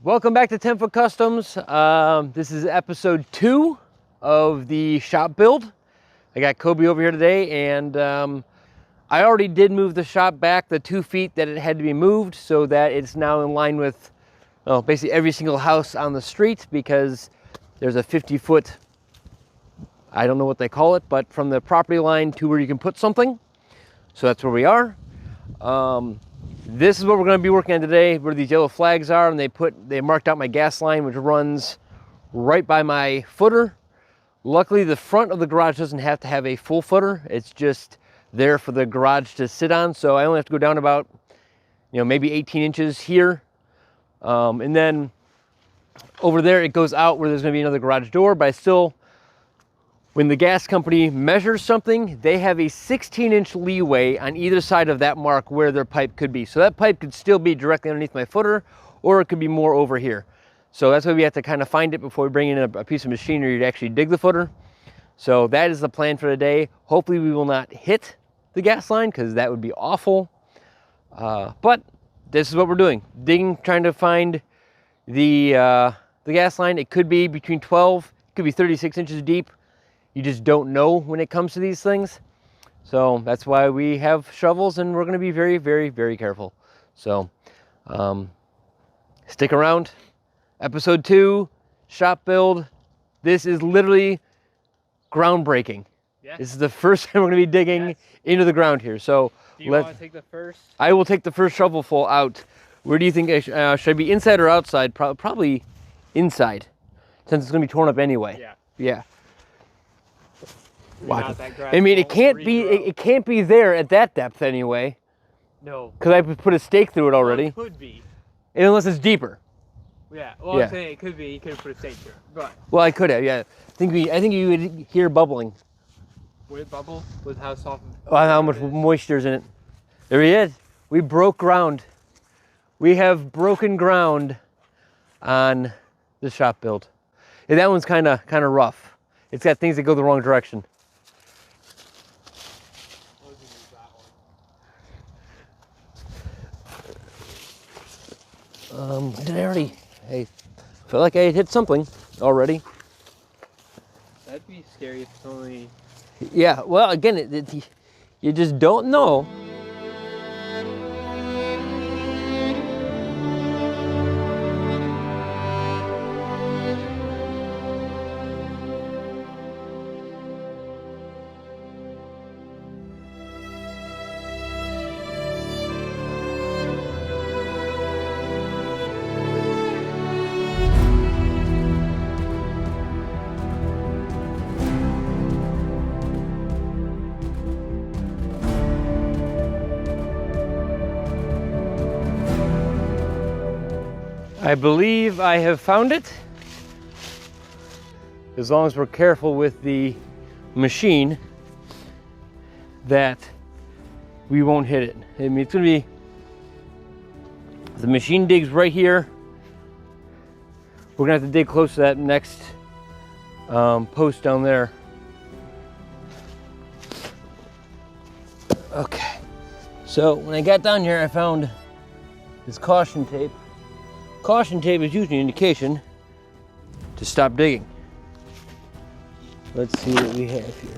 Welcome back to 10 Foot Customs. This is episode 2 of the shop build. I got Kobe over here today, and I already did move the shop back the 2 feet that it had to be moved so that it's now in line with basically every single house on the street, because there's a 50-foot, I don't know what they call it, but from the property line to where you can put something. So that's where we are. This is what we're going to be working on today, where these yellow flags are, and they marked out my gas line, which runs right by my footer. Luckily, the front of the garage doesn't have to have a full footer. It's just there for the garage to sit on. So I only have to go down about, maybe 18 inches here. And then over there, it goes out where there's going to be another garage door, but I still, when the gas company measures something, they have a 16-inch leeway on either side of that mark where their pipe could be. So that pipe could still be directly underneath my footer, or it could be more over here. So that's why we have to kind of find it before we bring in a piece of machinery to actually dig the footer. So that is the plan for today. Hopefully we will not hit the gas line, because that would be awful. But this is what we're doing. Digging, trying to find the gas line. It could be between 12, it could be 36 inches deep. You just don't know when it comes to these things. So that's why we have shovels, and we're going to be very, very, very careful. So stick around. Episode 2, shop build. This is literally groundbreaking. Yeah. This is the first time we're going to be digging into the ground here. So do you want to take the first? I will take the first shovelful out. Where do you think should I be, inside or outside? Probably inside, since it's going to be torn up anyway. Yeah. Yeah. Wow. I mean, it can't be there at that depth anyway. No. Because I put a stake through it already. Well, it could be. Unless it's deeper. Yeah. Well, I'm saying it could be. You could have put a stake through it. But. Well, I could have. Yeah. I think you would hear bubbling. Would it bubble? With how soft? How much moisture's in it? There he is. We broke ground. We have broken ground on the shop build. And that one's kind of rough. It's got things that go the wrong direction. Did I already? I felt like I had hit something already. That'd be scary if it's only. Yeah. Well, again, you just don't know. I believe I have found it. As long as we're careful with the machine, that we won't hit it. I mean, it's gonna be, the machine digs right here. We're gonna have to dig close to that next post down there. Okay, so when I got down here, I found this caution tape. Caution tape is usually an indication to stop digging. Let's see what we have here.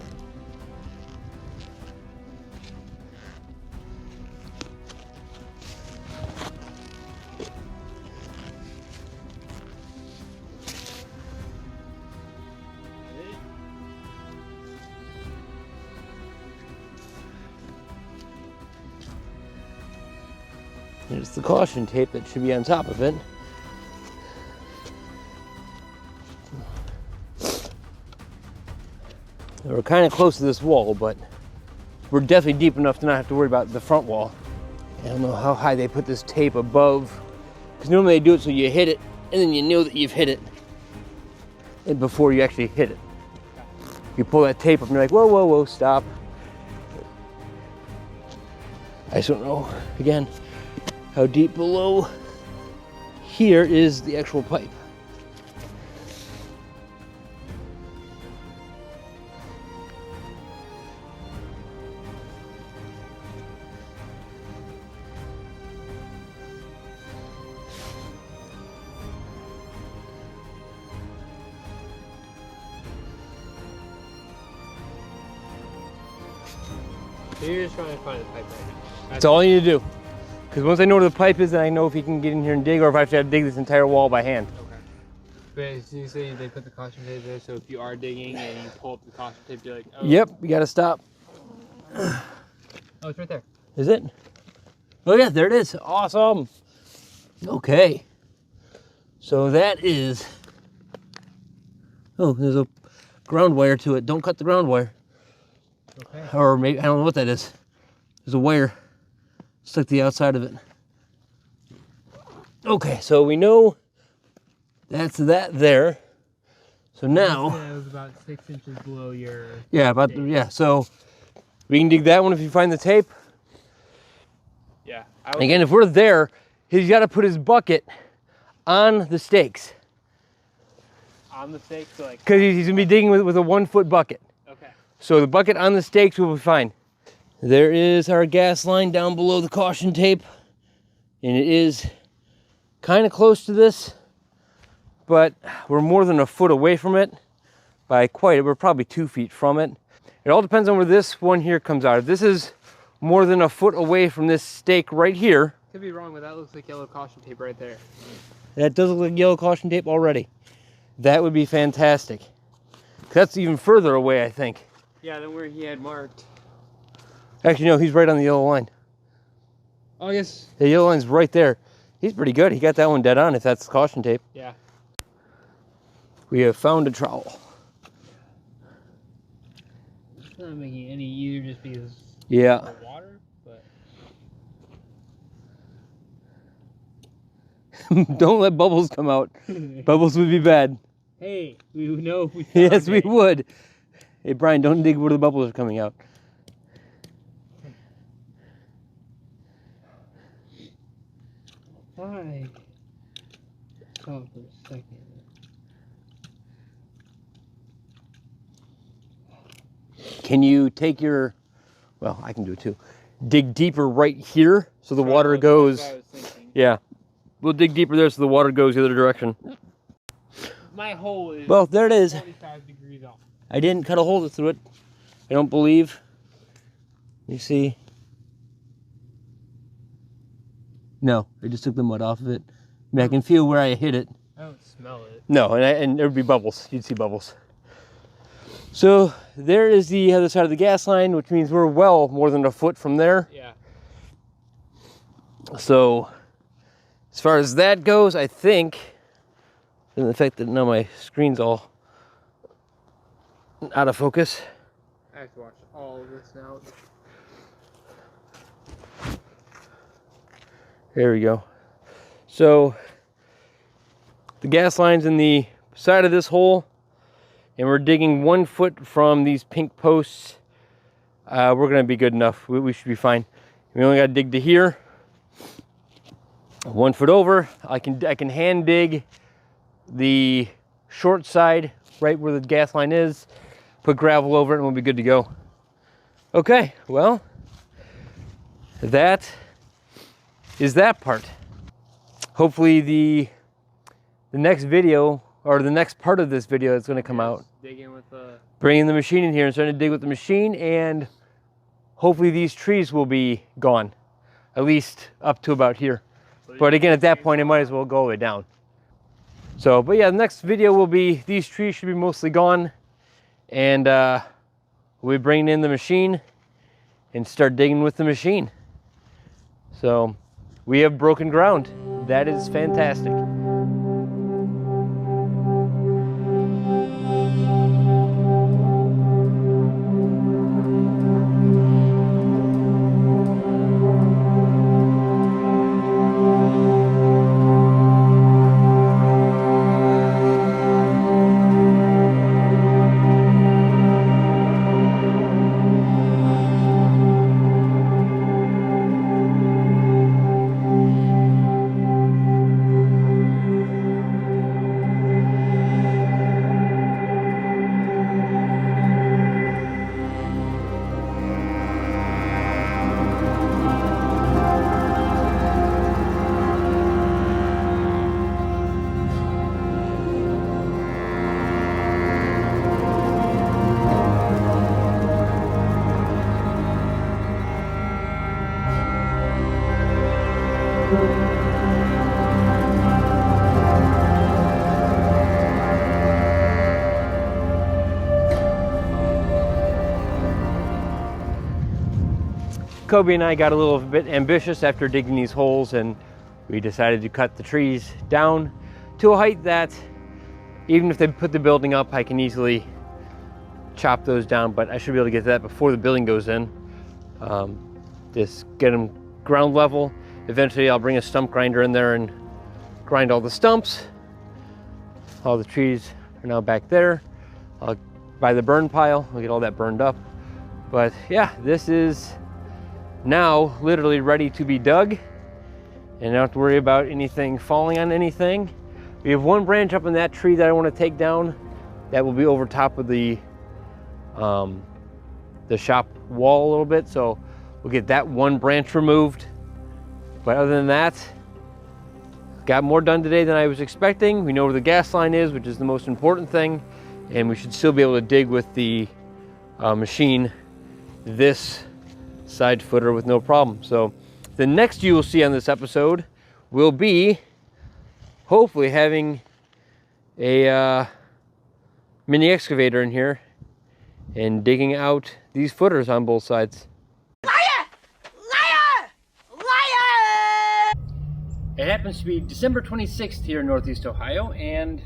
There's the caution tape that should be on top of it. We're kind of close to this wall, but we're definitely deep enough to not have to worry about the front wall. I don't know how high they put this tape above, because normally they do it so you hit it and then you know that you've hit it. And before you actually hit it. You pull that tape up and you're like, whoa, whoa, whoa, stop. I just don't know, again, how deep below here is the actual pipe. So you're just trying to find the pipe right now. That's all you need to do. Because once I know where the pipe is, then I know if he can get in here and dig, or if I have to dig this entire wall by hand. Okay. But so you say they put the caution tape there, so if you are digging and you pull up the caution tape, you're like, oh. Yep, you gotta stop. Oh, it's right there. Is it? Oh yeah, there it is. Awesome. Okay. So that is, oh, there's a ground wire to it. Don't cut the ground wire. Okay. Or maybe, I don't know what that is. There's a wire stuck to the outside of it. Okay, so we know that's that there. So now, It was about 6 inches below your. yeah, so we can dig that one if you find the tape. Yeah. Again, if we're there, he's got to put his bucket on the stakes. On the stake, so like. Because he's going to be digging with a 1 foot bucket. Okay. So the bucket on the stakes will be fine. There is our gas line down below the caution tape. And it is kind of close to this, but we're more than a foot away from it by quite, we're probably 2 feet from it. It all depends on where this one here comes out. If this is more than a foot away from this stake right here. Could be wrong, but that looks like yellow caution tape right there. That does look like yellow caution tape already. That would be fantastic. That's even further away, I think. Yeah, than where he had marked. Actually, no, he's right on the yellow line. Oh, I guess. The yellow line's right there. He's pretty good. He got that one dead on if that's caution tape. Yeah. We have found a trowel. It's not making it any easier just because Yeah. of the water, but. Don't let bubbles come out. Bubbles would be bad. Hey, we would know if we found Yes, we it. would. Hey, Brian, don't dig where the bubbles are coming out. Why? Stop for a second. Can you take your, well, I can do it too. Dig deeper right here so the water goes. That's what I was thinking. Yeah. We'll dig deeper there so the water goes the other direction. My hole is. Well, there it is. 45 degrees off. I didn't cut a hole through it. I don't believe. You see? No, I just took the mud off of it. I mean, I can feel where I hit it. I don't smell it. No, and there would be bubbles. You'd see bubbles. So there is the other side of the gas line, which means we're well more than a foot from there. Yeah. So as far as that goes, I think, and the fact that now my screen's all out of focus. I have to watch all of this now. There we go. So the gas line's in the side of this hole, and we're digging 1 foot from these pink posts. We're gonna be good enough. We should be fine. We only gotta dig to here. 1 foot over. I can hand dig the short side right where the gas line is, put gravel over it, and we'll be good to go. Okay, well, that is that part. Hopefully the next video, or the next part of this video that's gonna come out, Digging with the. bringing the machine in here and starting to dig with the machine, and hopefully these trees will be gone, at least up to about here. But again, at that point, it might as well go all the way down. So, but yeah, the next video will be, these trees should be mostly gone, and we'll be bringing in the machine and start digging with the machine. So we have broken ground. That is fantastic. Kobe and I got a little bit ambitious after digging these holes, and we decided to cut the trees down to a height that even if they put the building up, I can easily chop those down, but I should be able to get to that before the building goes in. Just get them ground level. Eventually I'll bring a stump grinder in there and grind all the stumps. All the trees are now back there. I'll buy the burn pile, I'll get all that burned up. But yeah, this is now literally ready to be dug, and I don't have to worry about anything falling on anything. We have one branch up in that tree that I want to take down that will be over top of the shop wall a little bit, so we'll get that one branch removed. But other than that, got more done today than I was expecting. We know where the gas line is, which is the most important thing, and we should still be able to dig with the machine this side footer with no problem. So the next you will see on this episode will be hopefully having a mini excavator in here and digging out these footers on both sides. Liar! Liar! Liar! It happens to be December 26th here in Northeast Ohio, and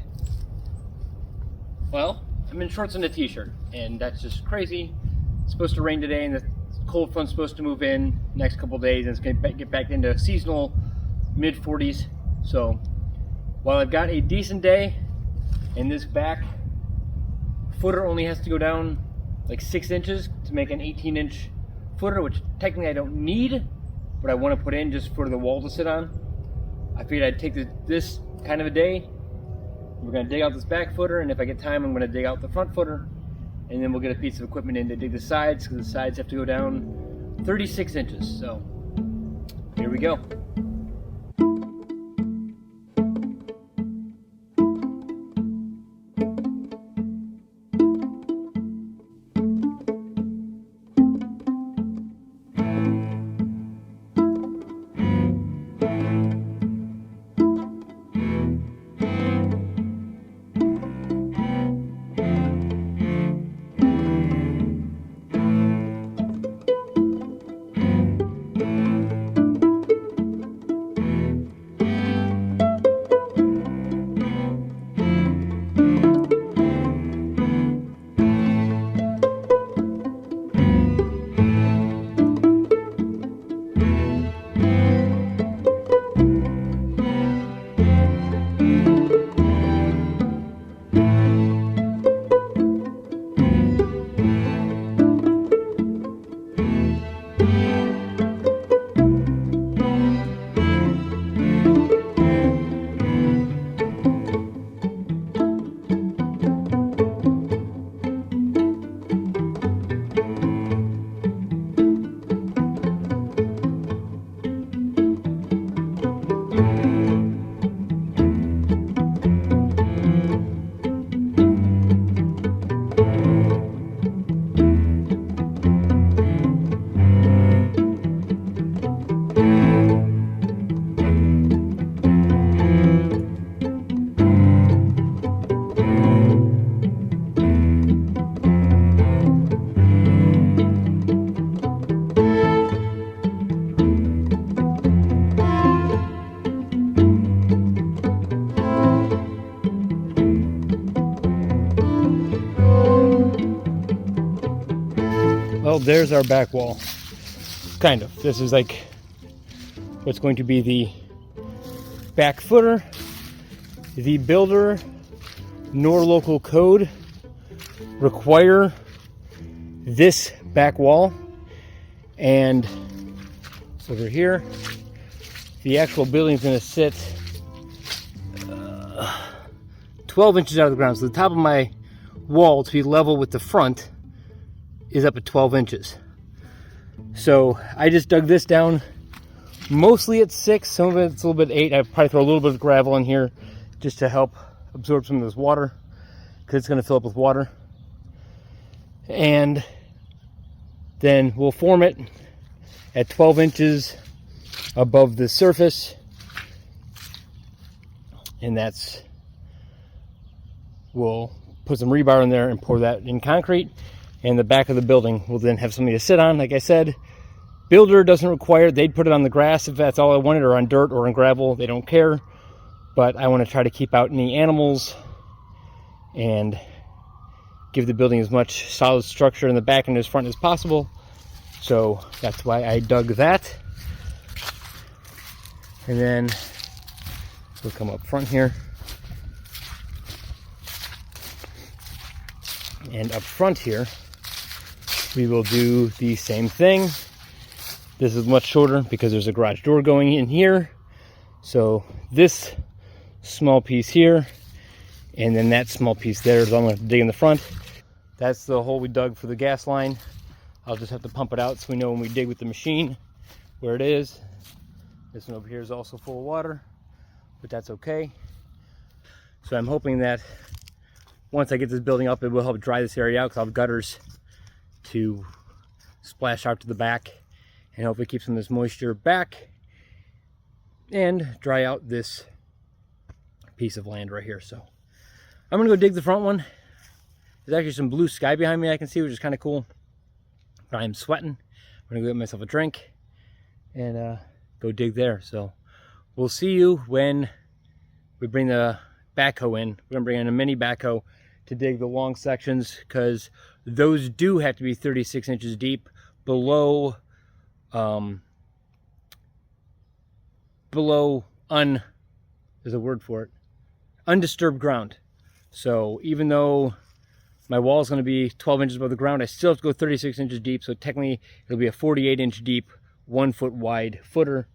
well, I'm in shorts and a t-shirt, and that's just crazy. It's supposed to rain today, and the cold front's supposed to move in next couple days, and it's going to get back into seasonal mid 40s. So while I've got a decent day, and this back footer only has to go down like 6 inches to make an 18-inch footer, which technically I don't need, but I want to put in just for the wall to sit on. I figured I'd take this kind of a day. We're going to dig out this back footer, and if I get time, I'm going to dig out the front footer, and then we'll get a piece of equipment in to dig the sides, because the sides have to go down 36 inches. So here we go. Well, there's our back wall. Kind of. This is like what's going to be the back footer. The builder nor local code require this back wall, and over here the actual building is going to sit 12 inches out of the ground. So the top of my wall to be level with the front is up at 12 inches. So I just dug this down. Mostly it's 6, some of it's a little bit 8. I probably throw a little bit of gravel in here just to help absorb some of this water, because it's going to fill up with water. And then we'll form it at 12 inches above the surface, and we'll put some rebar in there and pour that in concrete, and the back of the building will then have something to sit on, like I said, Builder doesn't require it. They'd put it on the grass if that's all I wanted, or on dirt or on gravel. They don't care. But I want to try to keep out any animals and give the building as much solid structure in the back and as front as possible. So that's why I dug that. And then we'll come up front here. And up front here, we will do the same thing. This is much shorter because there's a garage door going in here. So this small piece here, and then that small piece there is all I'm going to dig in the front. That's the hole we dug for the gas line. I'll just have to pump it out so we know when we dig with the machine where it is. This one over here is also full of water, but that's okay. So I'm hoping that once I get this building up, it will help dry this area out, because I'll have gutters to splash out to the back and hopefully keep some of this moisture back and dry out this piece of land right here. So I'm gonna go dig the front one. There's actually some blue sky behind me I can see, which is kind of cool. But I'm sweating. I'm gonna go get myself a drink and go dig there. So we'll see you when we bring the backhoe in. We're gonna bring in a mini backhoe to dig the long sections, because those do have to be 36 inches deep below there's a word for it, undisturbed ground. So even though my wall is going to be 12 inches above the ground, I still have to go 36 inches deep. So technically it'll be a 48 inch deep, 1 foot wide footer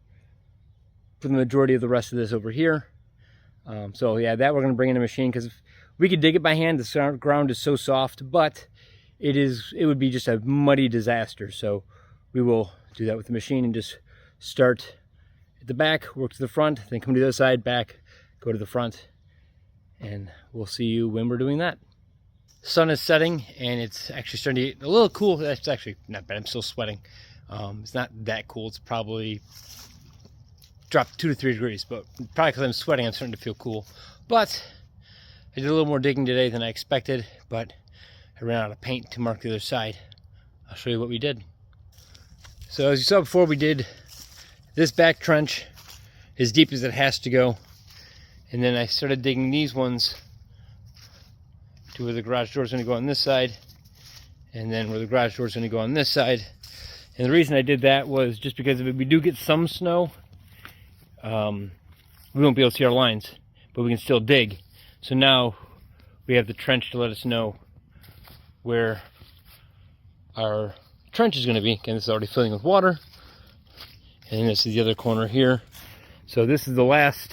for the majority of the rest of this over here. So yeah, that we're going to bring in a machine, because we could dig it by hand. The ground is so soft, but it would be just a muddy disaster. So we will do that with the machine and just start at the back, work to the front, then come to the other side, back, go to the front, and we'll see you when we're doing that. Sun is setting and it's actually starting to get a little cool. That's actually not bad. I'm still sweating. It's not that cool. It's probably dropped 2 to 3 degrees, but probably because I'm sweating, I'm starting to feel cool. But I did a little more digging today than I expected, but I ran out of paint to mark the other side. I'll show you what we did. So as you saw before, we did this back trench as deep as it has to go. And then I started digging these ones to where the garage door is going to go on this side, and then where the garage door is going to go on this side. And the reason I did that was just because if we do get some snow, we won't be able to see our lines, but we can still dig. So now we have the trench to let us know where our trench is going to be. Again, this is already filling with water. And this is the other corner here. So this is the last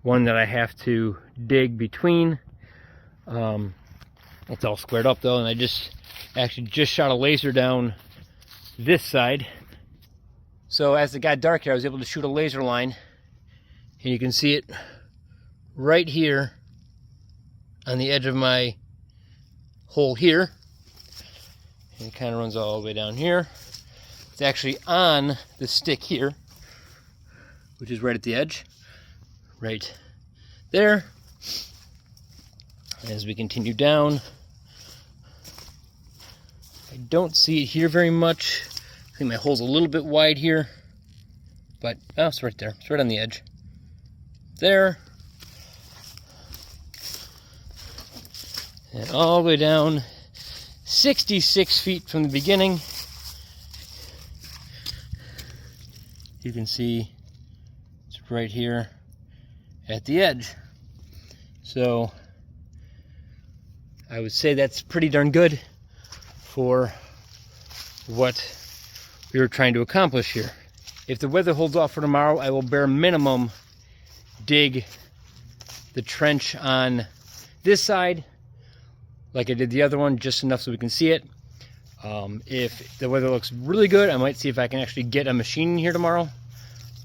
one that I have to dig between. It's all squared up though, and I actually just shot a laser down this side. So as it got dark here, I was able to shoot a laser line, and you can see it right here on the edge of my hole here. And it kind of runs all the way down here. It's actually on the stick here, which is right at the edge, right there. As we continue down, I don't see it here very much. I think my hole's a little bit wide here, but oh, it's right there. It's right on the edge. There. And all the way down 66 feet from the beginning. You can see it's right here at the edge. So I would say that's pretty darn good for what we were trying to accomplish here. If the weather holds off for tomorrow, I will bare minimum dig the trench on this side like I did the other one, just enough so we can see it. If the weather looks really good, I might see if I can actually get a machine in here tomorrow.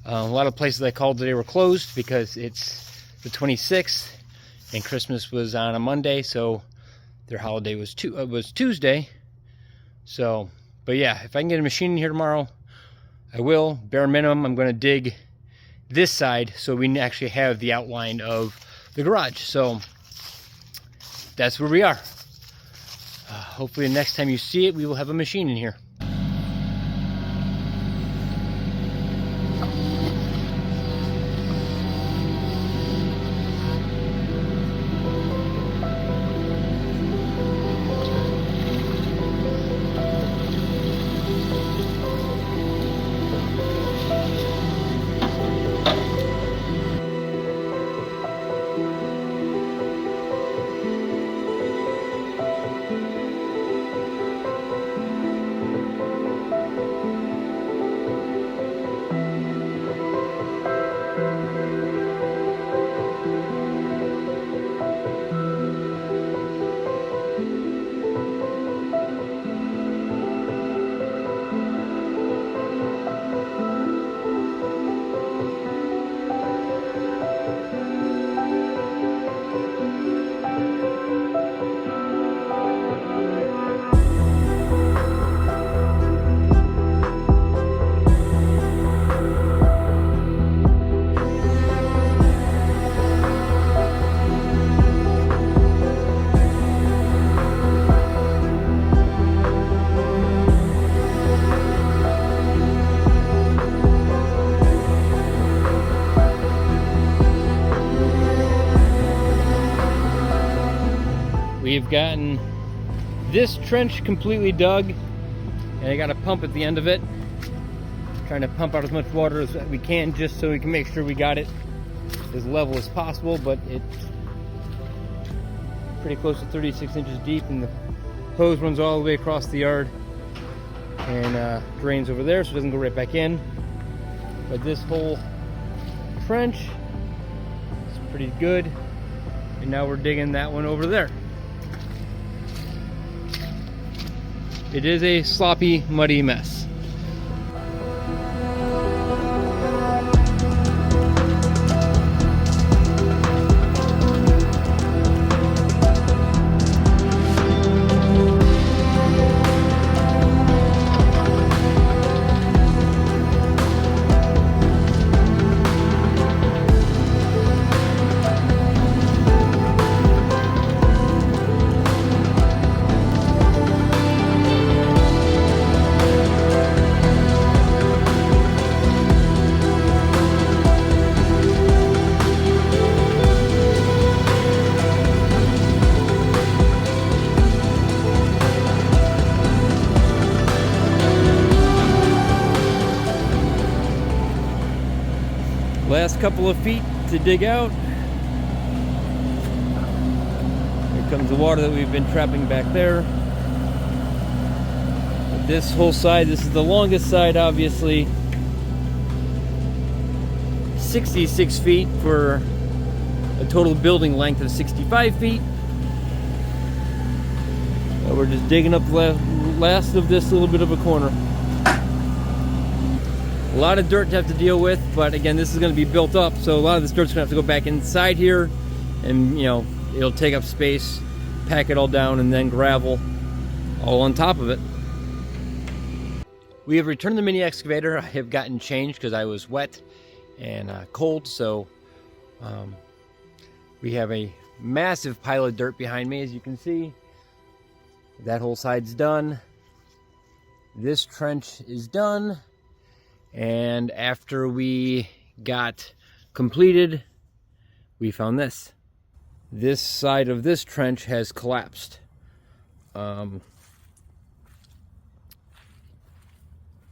A lot of places I called today were closed because it's the 26th and Christmas was on a Monday, so their holiday was Tuesday. So, but yeah, if I can get a machine in here tomorrow, I will. Bare minimum, I'm going to dig this side so we actually have the outline of the garage. So that's where we are. Hopefully the next time you see it, we will have a machine in here. We've gotten this trench completely dug, and I got a pump at the end of it, trying to pump out as much water as we can just so we can make sure we got it as level as possible. But it's pretty close to 36 inches deep, and the hose runs all the way across the yard and drains over there, so it doesn't go right back in. But this whole trench is pretty good, and now we're digging that one over there. It is a sloppy, muddy mess. Last couple of feet to dig out. Here comes the water that we've been trapping back there. But this whole side, this is the longest side, obviously. 66 feet for a total building length of 65 feet. So we're just digging up the last of this little bit of a corner. A lot of dirt to have to deal with, but again, this is going to be built up, so a lot of this dirt's going to have to go back inside here, and you know, it'll take up space, pack it all down, and then gravel all on top of it. We have returned the mini excavator. I have gotten changed because I was wet and cold, so we have a massive pile of dirt behind me, as you can see. That whole side's done. This trench is done. And after we got completed, we found this. This side of this trench has collapsed. We're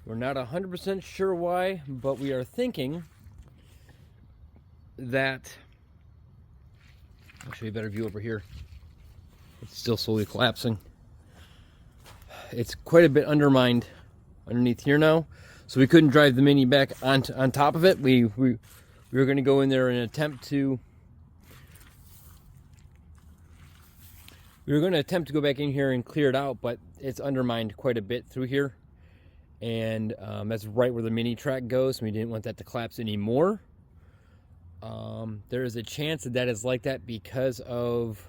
not 100% sure why, but we are thinking that, I'll show you a better view over here. It's still slowly collapsing. It's quite a bit undermined underneath here now. So we couldn't drive the Mini back on top of it. We were going to go in there and attempt to... We were going to attempt to go back in here and clear it out, but it's undermined quite a bit through here. And that's right where the Mini track goes, and we didn't want that to collapse anymore. There is a chance that that is like that because of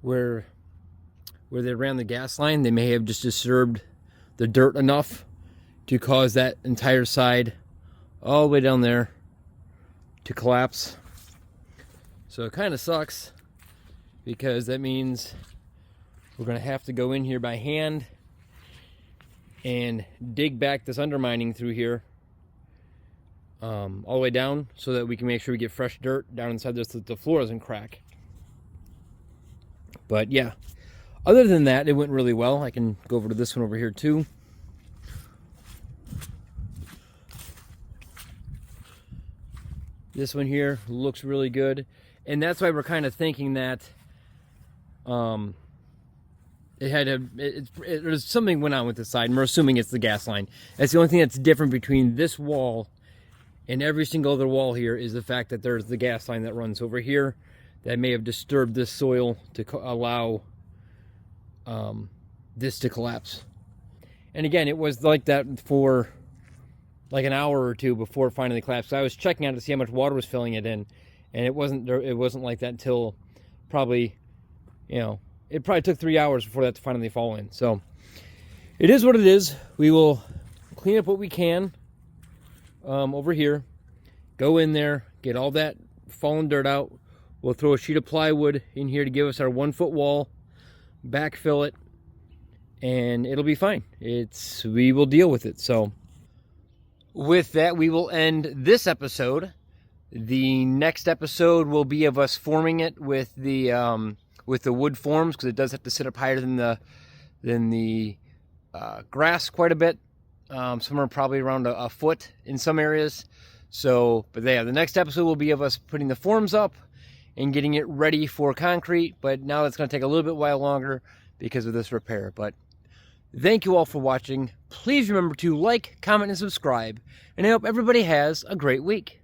where they ran the gas line. They may have just disturbed the dirt enough to cause that entire side all the way down there to collapse. So it kind of sucks, because that means we're going to have to go in here by hand and dig back this undermining through here all the way down, so that we can make sure we get fresh dirt down inside this so that the floor doesn't crack. But yeah, other than that, it went really well. I can go over to this one over here too. This one here looks really good, and that's why we're kind of thinking that there's something went on with the side, and we're assuming it's the gas line. That's the only thing that's different between this wall and every single other wall here, is the fact that there's the gas line that runs over here that may have disturbed this soil to allow this to collapse. And again, it was like that for like an hour or two before it finally collapsed. So I was checking out to see how much water was filling it in, and it wasn't like that until probably, you know, it probably took 3 hours before that to finally fall in. So it is what it is. We will clean up what we can over here, go in there, get all that fallen dirt out. We'll throw a sheet of plywood in here to give us our 1 foot wall, backfill it, and it'll be fine. We will deal with it. So with that, we will end this episode. The next episode will be of us forming it with the with the wood forms, because it does have to sit up higher than the grass quite a bit. Somewhere probably around a foot in some areas. So, but yeah, the next episode will be of us putting the forms up and getting it ready for concrete. But now it's going to take a little bit while longer because of this repair. But thank you all for watching. Please remember to like, comment, and subscribe. And I hope everybody has a great week.